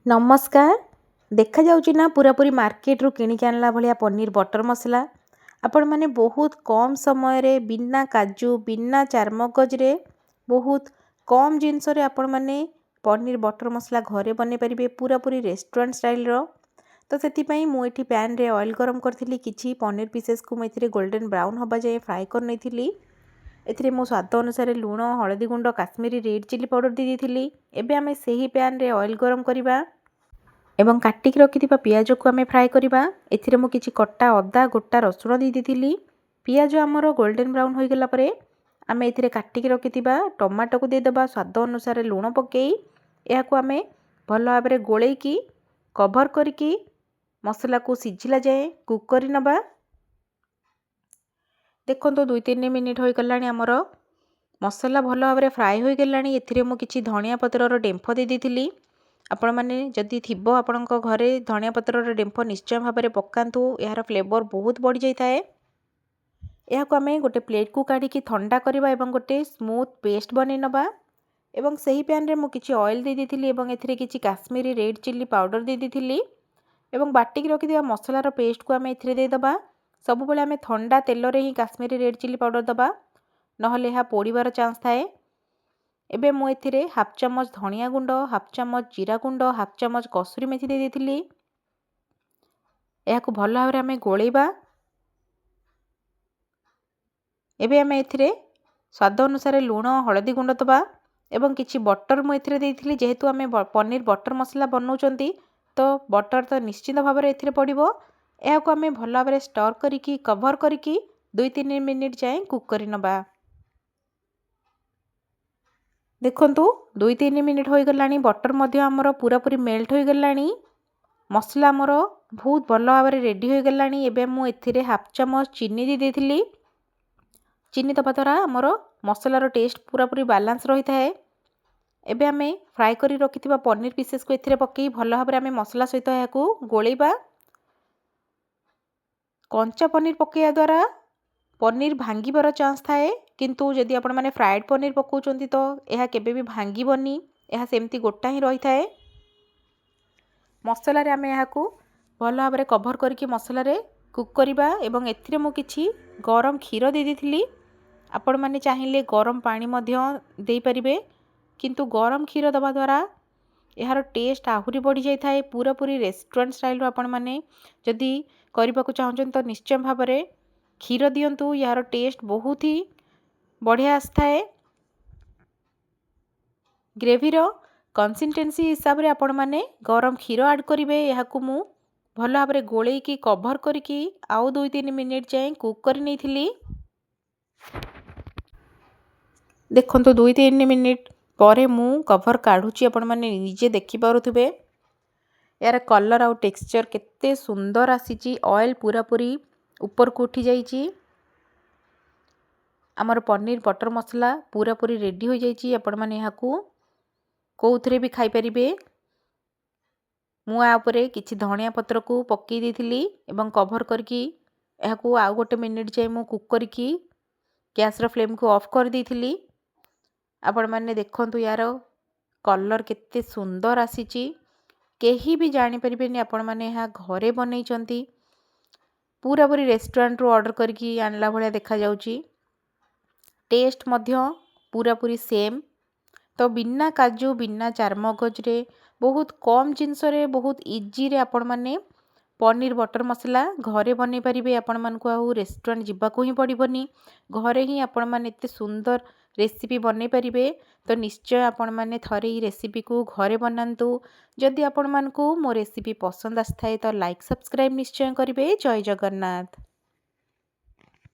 नमस्कार। देखा जाउची ना पूरापूरी मार्केट रू किणिक आनला भलिया पनीर बटर मसला आपण माने बहुत कम समय रे बिना काजू बिना चारमगज रे बहुत कम जिनस रे आपण माने पनीर बटर मसला घरे बने परिबे पूरापूरी रेस्टोरेंट स्टाइल रो। तो सेति पई मु एठी पैन रे ऑयल गरम करथिली किछि पनीर पीसेस को मैं एथिरे गोल्डन ब्राउन होबा जाय फ्राई कर नैथिली। एथिरे मो स्वाद अनुसार लूण हळदी गुंड काश्मीरी रेड चिली पाउडर दे देथिली। एबे आमे सेही पैन रे ऑयल गरम करिबा एवं काटिक रखिथिबा पियाज को आमे फ्राई करिबा। एथिरे मो किछि कट्टा अदा गोटा रसुण दे देथिली। पियाज हमर गोल्डन ब्राउन होई गेला परे आमे एथिरे काटिक रखिथिबा टमाटो को दे देबा स्वाद अनुसार लूण पकेई एहा को आमे भल भाबरे गोळेई की कवर करिकी मसला को सिझिला जाए कुक करि नबा। देखंतो 2-3 मिनिट होई गलानी हमर मसला भल भाबरे फ्राई होई गलानी। एथिरे मो किछि धनिया पत्रर डेम्फ दे देथिली। आपण माने जदि थिबो आपणक घरे धनिया पत्रर डेम्फ निश्चय भाबरे पकांतु यार फ्लेवर बहुत बढ़ी जाई थाए। एहा को आमे गोटे प्लेट को काढी की ठंडा करबा एवं गोटे स्मूथ पेस्ट बनै नबा। एवं सही पैन रे मो किछि ऑयल दे देथिली एवं एथिरे किछि काश्मीरी रेड चिली पाउडर दे देथिली एवं बाटिक रखि दिया मसलार पेस्ट को आमे एथिरे दे दबा। सब बेले आमे ठंडा तेल रे ही काश्मीरी रेड चिली पाउडर दबा नहले एहा पोड़ीबार चांस थाए। एबे मु एथिरे हाफ चम्मच धनिया गुंड हाफ चम्मच जीरा गुंड हाफ चम्मच कसूरी मेथी दे देथिली। एहा को भल भाबरे आमे गोळेबा। एबे आमे एथिरे स्वाद अनुसार लूण हळदी गुंड दबा एवं किछि बटर मु एथिरे देथिली। जेहेतु आमे पनीर बटर मसला बनौचंती तो बटर तो निश्चित भाबरे एथिरे पड़िबो। एहा को आमे भल भाबरे स्टर करिकी कवर करिकी 2-3 मिनिट जाए कुक करि नबा। देखंतु 2-3 मिनिट होई गलानी बटर मध्य हमर पूरापूरी मेल्ट होई गलानी। मसला हमर बहुत भल भाबरे रेडी होई गलानी। एबे मु एथिरे हाफ चम्मच चीनी दे देथिली। चीनी दबा द्वारा हमर मसलार टेस्ट पूरापूरी बैलेंस रही थाए। एबे आमे फ्राई करी रखिथिबा पनीर पीसेस को एथिरे पकेई भल भाबरे आमे मसला सहित याकू गोळेबा। कंचा पनीर पकेया द्वारा पनीर भांगीबार चांस थाए किंतु जदि आपण माने फ्राइड पनीर पकाउचंती तो एहा केबे भी भांगीबनी एहा सेमती गोटा ही रही थाए। मसला रे आमे याकू भल भाबरे कवर करके मसला रे कुक करिबा एवं एथिरे मु किछि गरम क्षीर दे देथिली। आपण माने चाहिए गरम पानी मध्य देई परिबे किंतु गरम क्षीर दबा द्वारा यार टेस्ट आहुरी बढ़ी जाई थाए। पूरापूरी रेस्टोरेंट स्टाइल रो आपण माने जदि करबा को चाहछन तो निश्चय भाबरे क्षीर दियंतु यार टेस्ट बहुत ही बढ़िया आस्थाए। ग्रेवीर कंसिस्टेंसी हिसाब रे आपण माने गरम क्षीर ऐड करिवे। एहा को मु भल भाबरे गोळेई की कवर करिकी आउ 2-3 मिनिट जाए कुक करि नैथिली। देखंतु 2-3 मिनिट परे मु कवर काढुची आपण माने निजे देखि पारुथबे। यार कलर आउ टेक्सचर केते सुंदर आसीची। ऑयल पूरापूरी ऊपर को उठी जाईची। हमर पनीर बटर मसला पूरापूरी रेडी हो जाईची। आपण माने एहा को कोउथरे भी खाई परिबे। मु आ ऊपरे किछि धनिया पत्र को पक्की देथिली एवं कवर करकी एहा को आउ गोटे मिनिट जाए मु कुक करकी गैस रो फ्लेम को ऑफ कर देथिली। आपण माने देखंतु यार कलर केते सुंदर आसीची। केही भी जानि परिबेनी आपण माने एहा घरे बनैचंती। पूरापूरी रेस्टोरेंट रो ऑर्डर करकी आनला भलिया देखा जाउची। टेस्ट मध्य पूरापूरी सेम। तो बिना काजू बिना चारमगज रे बहुत कम जिनस रे बहुत इजी रे आपण माने पनीर बटर मसला घरे बनै परिबे। आपण मानकु आउ रेस्टोरेंट जिबाको ही पड़िबनी। घरे ही आपण माने एते सुंदर रेसिपी बनै परिबे। तो निश्चय आपण माने थरे ही रेसिपी को घरे बनांतु। जदि आपण मानकु मो रेसिपी पसंद आस्थाए तो लाइक सब्सक्राइब निश्चय करिवे। जय जगन्नाथ।